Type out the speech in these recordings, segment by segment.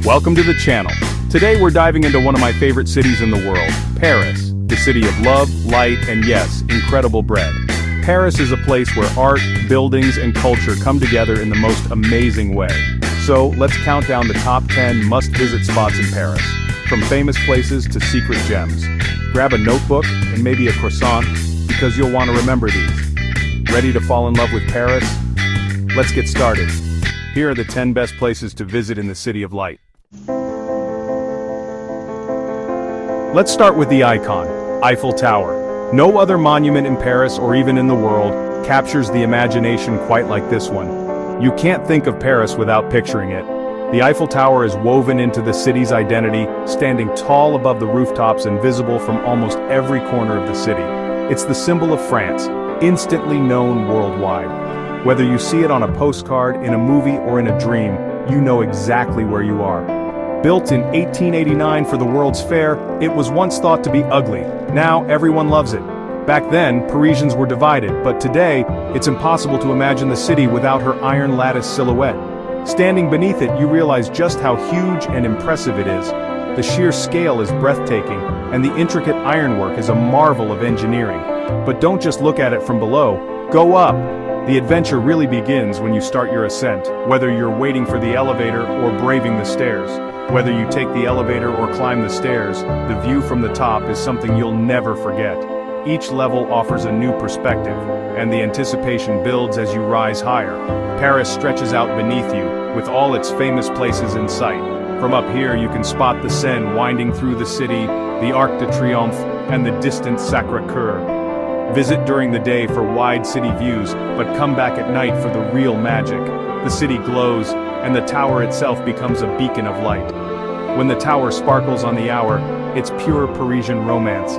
Welcome to the channel. Today we're diving into one of my favorite cities in the world, Paris, the city of love, light, and yes, incredible bread. Paris is a place where art, buildings, and culture come together in the most amazing way. So let's count down the top 10 must-visit spots in Paris, from famous places to secret gems. Grab a notebook and maybe a croissant, because you'll want to remember these. Ready to fall in love with Paris? Let's get started. Here are the 10 best places to visit in the City of Light. Let's start with the icon, Eiffel Tower. No other monument in Paris or even in the world captures the imagination quite like this one. You can't think of Paris without picturing it. The Eiffel Tower is woven into the city's identity, standing tall above the rooftops and visible from almost every corner of the city. It's the symbol of France, instantly known worldwide. Whether you see it on a postcard, in a movie, or in a dream, you know exactly where you are. Built in 1889 for the World's Fair, it was once thought to be ugly. Now everyone loves it. Back then, Parisians were divided, but today, it's impossible to imagine the city without her iron lattice silhouette. Standing beneath it, you realize just how huge and impressive it is. The sheer scale is breathtaking, and the intricate ironwork is a marvel of engineering. But don't just look at it from below, go up! The adventure really begins when you start your ascent, whether you're waiting for the elevator or braving the stairs. Whether you take the elevator or climb the stairs, the view from the top is something you'll never forget. Each level offers a new perspective, and the anticipation builds as you rise higher. Paris stretches out beneath you, with all its famous places in sight. From up here you can spot the Seine winding through the city, the Arc de Triomphe, and the distant Sacré-Cœur. Visit during the day for wide city views, but come back at night for the real magic. The city glows, and the tower itself becomes a beacon of light. When the tower sparkles on the hour, it's pure Parisian romance.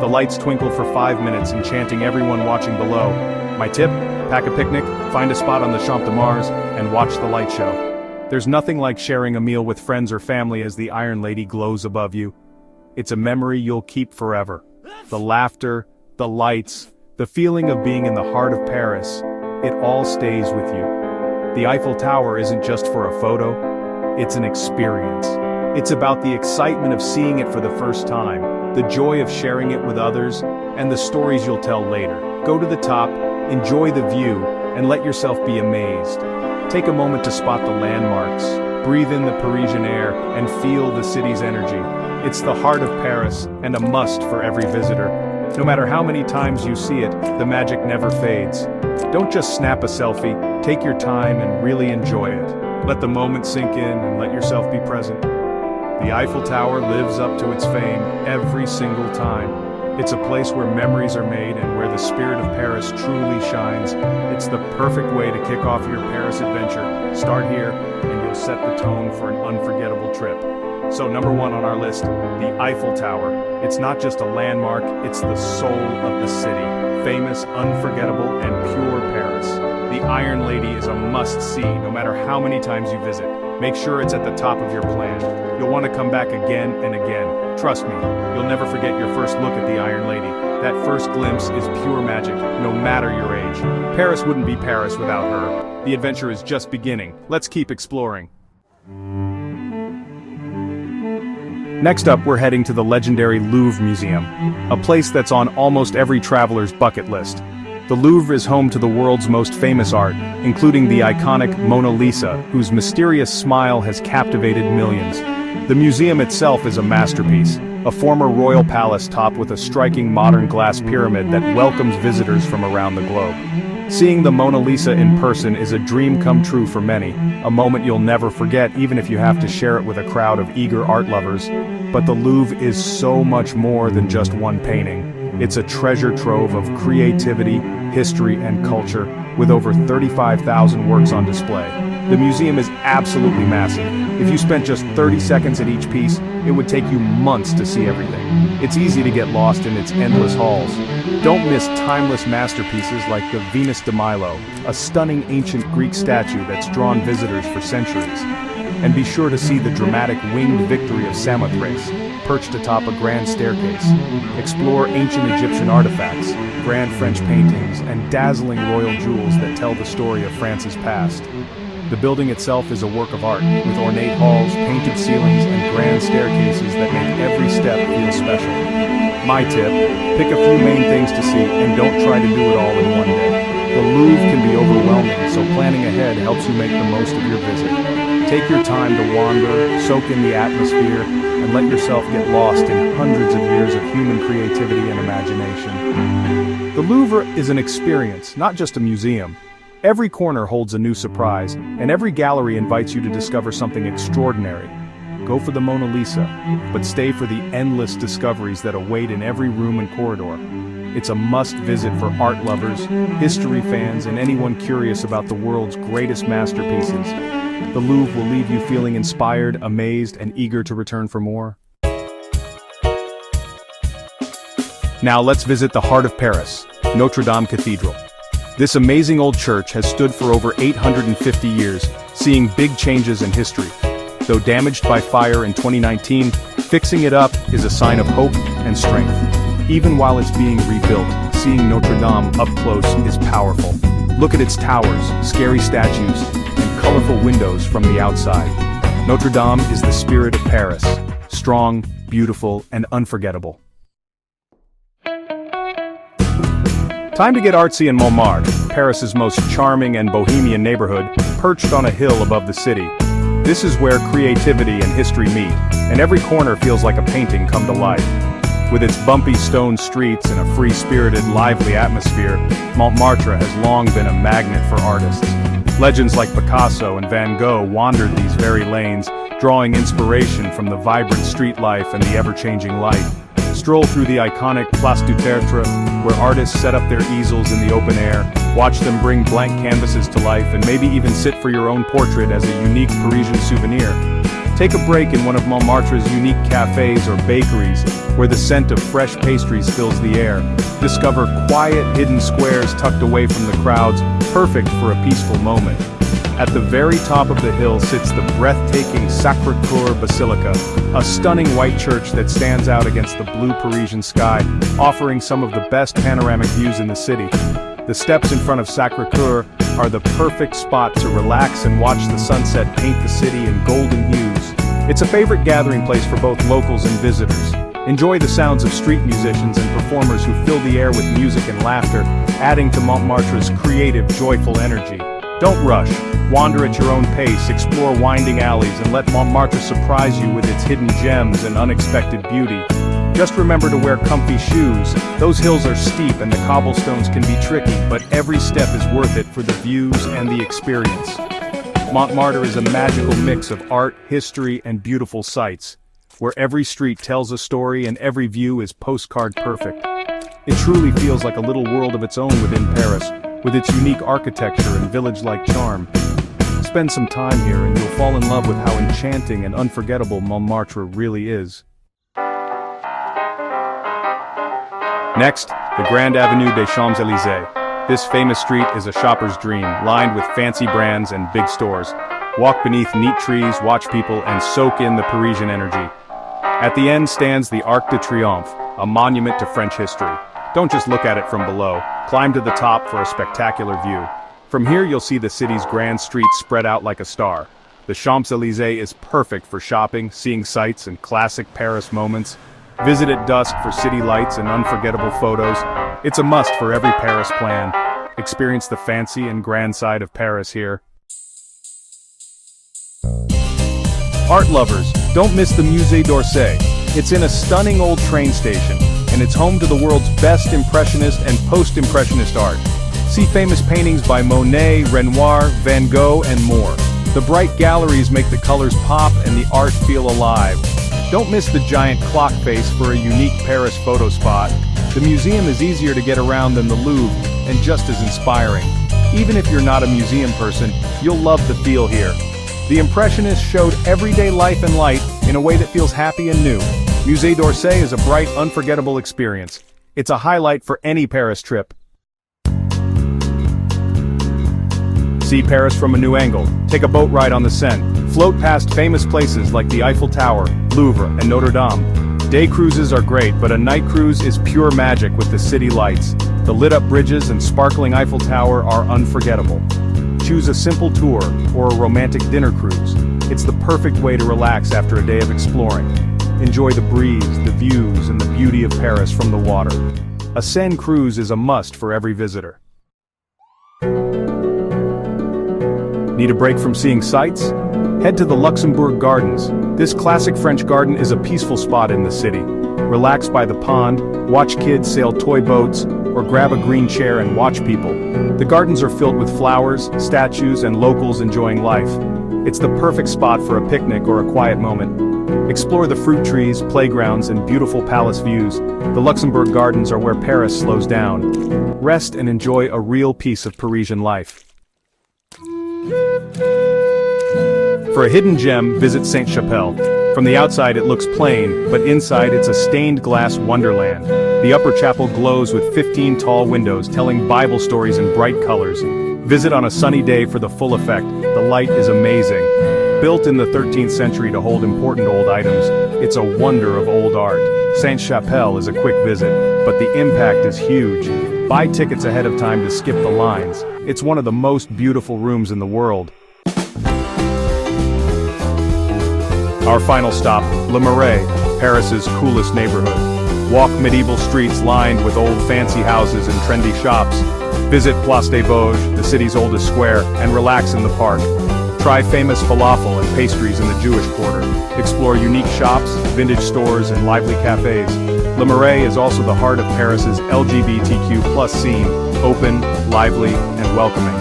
The lights twinkle for 5 minutes, enchanting everyone watching below. My tip? Pack a picnic, find a spot on the Champ de Mars, and watch the light show. There's nothing like sharing a meal with friends or family as the Iron Lady glows above you. It's a memory you'll keep forever. The laughter, the lights, the feeling of being in the heart of Paris, it all stays with you. The Eiffel Tower isn't just for a photo, it's an experience. It's about the excitement of seeing it for the first time, the joy of sharing it with others, and the stories you'll tell later. Go to the top, enjoy the view, and let yourself be amazed. Take a moment to spot the landmarks, breathe in the Parisian air, and feel the city's energy. It's the heart of Paris, and a must for every visitor. No matter how many times you see it, the magic never fades. Don't just snap a selfie, take your time and really enjoy it. Let the moment sink in and let yourself be present. The Eiffel Tower lives up to its fame every single time. It's a place where memories are made and where the spirit of Paris truly shines. It's the perfect way to kick off your Paris adventure. Start here, and you'll set the tone for an unforgettable trip. So number 1 on our list, the Eiffel Tower. It's not just a landmark, it's the soul of the city. Famous, unforgettable, and pure Paris. The Iron Lady is a must-see no matter how many times you visit. Make sure it's at the top of your plan. You'll want to come back again and again. Trust me, you'll never forget your first look at the Iron Lady. That first glimpse is pure magic, no matter your age. Paris wouldn't be Paris without her. The adventure is just beginning. Let's keep exploring. Next up, we're heading to the legendary Louvre Museum, a place that's on almost every traveler's bucket list. The Louvre is home to the world's most famous art, including the iconic Mona Lisa, whose mysterious smile has captivated millions. The museum itself is a masterpiece, a former royal palace topped with a striking modern glass pyramid that welcomes visitors from around the globe. Seeing the Mona Lisa in person is a dream come true for many, a moment you'll never forget even if you have to share it with a crowd of eager art lovers. But the Louvre is so much more than just one painting. It's a treasure trove of creativity, history, and culture, with over 35,000 works on display. The museum is absolutely massive. If you spent just 30 seconds at each piece, it would take you months to see everything. It's easy to get lost in its endless halls. Don't miss timeless masterpieces like the Venus de Milo, a stunning ancient Greek statue that's drawn visitors for centuries. And be sure to see the dramatic winged victory of Samothrace, perched atop a grand staircase. Explore ancient Egyptian artifacts, grand French paintings, and dazzling royal jewels that tell the story of France's past. The building itself is a work of art, with ornate halls, painted ceilings, and grand staircases that make every step feel special. My tip, pick a few main things to see and don't try to do it all in one day. The Louvre can be overwhelming, so planning ahead helps you make the most of your visit. Take your time to wander, soak in the atmosphere, and let yourself get lost in hundreds of years of human creativity and imagination. The Louvre is an experience, not just a museum. Every corner holds a new surprise, and every gallery invites you to discover something extraordinary. Go for the Mona Lisa, but stay for the endless discoveries that await in every room and corridor. It's a must-visit for art lovers, history fans, and anyone curious about the world's greatest masterpieces. The Louvre will leave you feeling inspired, amazed, and eager to return for more. Now let's visit the heart of Paris, Notre Dame Cathedral. This amazing old church has stood for over 850 years, seeing big changes in history. Though damaged by fire in 2019, fixing it up is a sign of hope and strength. Even while it's being rebuilt, seeing Notre Dame up close is powerful. Look at its towers, scary statues, and colorful windows from the outside. Notre Dame is the spirit of Paris, strong, beautiful, and unforgettable. Time to get artsy in Montmartre, Paris's most charming and bohemian neighborhood, perched on a hill above the city. This is where creativity and history meet, and every corner feels like a painting come to life. With its bumpy stone streets and a free-spirited, lively atmosphere, Montmartre has long been a magnet for artists. Legends like Picasso and Van Gogh wandered these very lanes, drawing inspiration from the vibrant street life and the ever-changing light. Stroll through the iconic Place du Tertre, where artists set up their easels in the open air, watch them bring blank canvases to life, and maybe even sit for your own portrait as a unique Parisian souvenir. Take a break in one of Montmartre's unique cafes or bakeries, where the scent of fresh pastries fills the air. Discover quiet, hidden squares tucked away from the crowds, perfect for a peaceful moment. At the very top of the hill sits the breathtaking Sacré-Cœur Basilica, a stunning white church that stands out against the blue Parisian sky, offering some of the best panoramic views in the city. The steps in front of Sacré-Cœur are the perfect spot to relax and watch the sunset paint the city in golden hues. It's a favorite gathering place for both locals and visitors. Enjoy the sounds of street musicians and performers who fill the air with music and laughter, adding to Montmartre's creative, joyful energy. Don't rush. Wander at your own pace, explore winding alleys, and let Montmartre surprise you with its hidden gems and unexpected beauty. Just remember to wear comfy shoes. Those hills are steep and the cobblestones can be tricky, but every step is worth it for the views and the experience. Montmartre is a magical mix of art, history, and beautiful sights, where every street tells a story and every view is postcard perfect. It truly feels like a little world of its own within Paris, with its unique architecture and village-like charm. Spend some time here and you'll fall in love with how enchanting and unforgettable Montmartre really is. Next, the Grand Avenue des Champs-Élysées. This famous street is a shopper's dream, lined with fancy brands and big stores. Walk beneath neat trees, watch people, and soak in the Parisian energy. At the end stands the Arc de Triomphe, a monument to French history. Don't just look at it from below, climb to the top for a spectacular view. From here you'll see the city's grand streets spread out like a star. The Champs-Élysées is perfect for shopping, seeing sights, and classic Paris moments. Visit at dusk for city lights and unforgettable photos. It's a must for every Paris plan. Experience the fancy and grand side of Paris here. Art lovers, don't miss the Musée d'Orsay. It's in a stunning old train station, and it's home to the world's best Impressionist and Post-Impressionist art. See famous paintings by Monet, Renoir, Van Gogh, and more. The bright galleries make the colors pop and the art feel alive. Don't miss the giant clock face for a unique Paris photo spot. The museum is easier to get around than the Louvre, and just as inspiring. Even if you're not a museum person, you'll love the feel here. The Impressionists showed everyday life and light in a way that feels happy and new. Musée d'Orsay is a bright, unforgettable experience. It's a highlight for any Paris trip. See Paris from a new angle. Take a boat ride on the Seine. Float past famous places like the Eiffel Tower, Louvre, and Notre Dame. Day cruises are great, but a night cruise is pure magic with the city lights. The lit-up bridges and sparkling Eiffel Tower are unforgettable. Choose a simple tour or a romantic dinner cruise. It's the perfect way to relax after a day of exploring. Enjoy the breeze, the views, and the beauty of Paris from the water. A Seine cruise is a must for every visitor. Need a break from seeing sights? Head to the Luxembourg Gardens. This classic French garden is a peaceful spot in the city. Relax by the pond, watch kids sail toy boats, or grab a green chair and watch people. The gardens are filled with flowers, statues, and locals enjoying life. It's the perfect spot for a picnic or a quiet moment. Explore the fruit trees, playgrounds, and beautiful palace views. The Luxembourg Gardens are where Paris slows down. Rest and enjoy a real piece of Parisian life. For a hidden gem, visit Sainte-Chapelle. From the outside it looks plain, but inside it's a stained glass wonderland. The upper chapel glows with 15 tall windows telling Bible stories in bright colors. Visit on a sunny day for the full effect. The light is amazing. Built in the 13th century to hold important old items, it's a wonder of old art. Sainte-Chapelle is a quick visit, but the impact is huge. Buy tickets ahead of time to skip the lines. It's one of the most beautiful rooms in the world. Our final stop, Le Marais, Paris's coolest neighborhood. Walk medieval streets lined with old fancy houses and trendy shops. Visit Place des Vosges, the city's oldest square, and relax in the park. Try famous falafel and pastries in the Jewish quarter. Explore unique shops, vintage stores, and lively cafes. Le Marais is also the heart of Paris's LGBTQ+ scene, open, lively, and welcoming.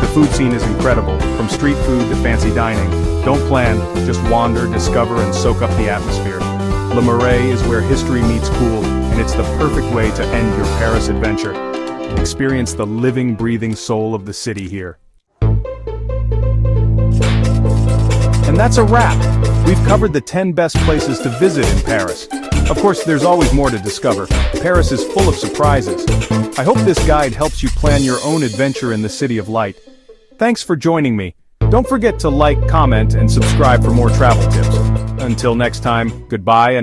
The food scene is incredible, from street food to fancy dining. Don't plan, just wander, discover, and soak up the atmosphere. Le Marais is where history meets cool, and it's the perfect way to end your Paris adventure. Experience the living, breathing soul of the city here. And that's a wrap! We've covered the 10 best places to visit in Paris. Of course, there's always more to discover. Paris is full of surprises. I hope this guide helps you plan your own adventure in the City of Light. Thanks for joining me. Don't forget to like, comment, and subscribe for more travel tips. Until next time, goodbye and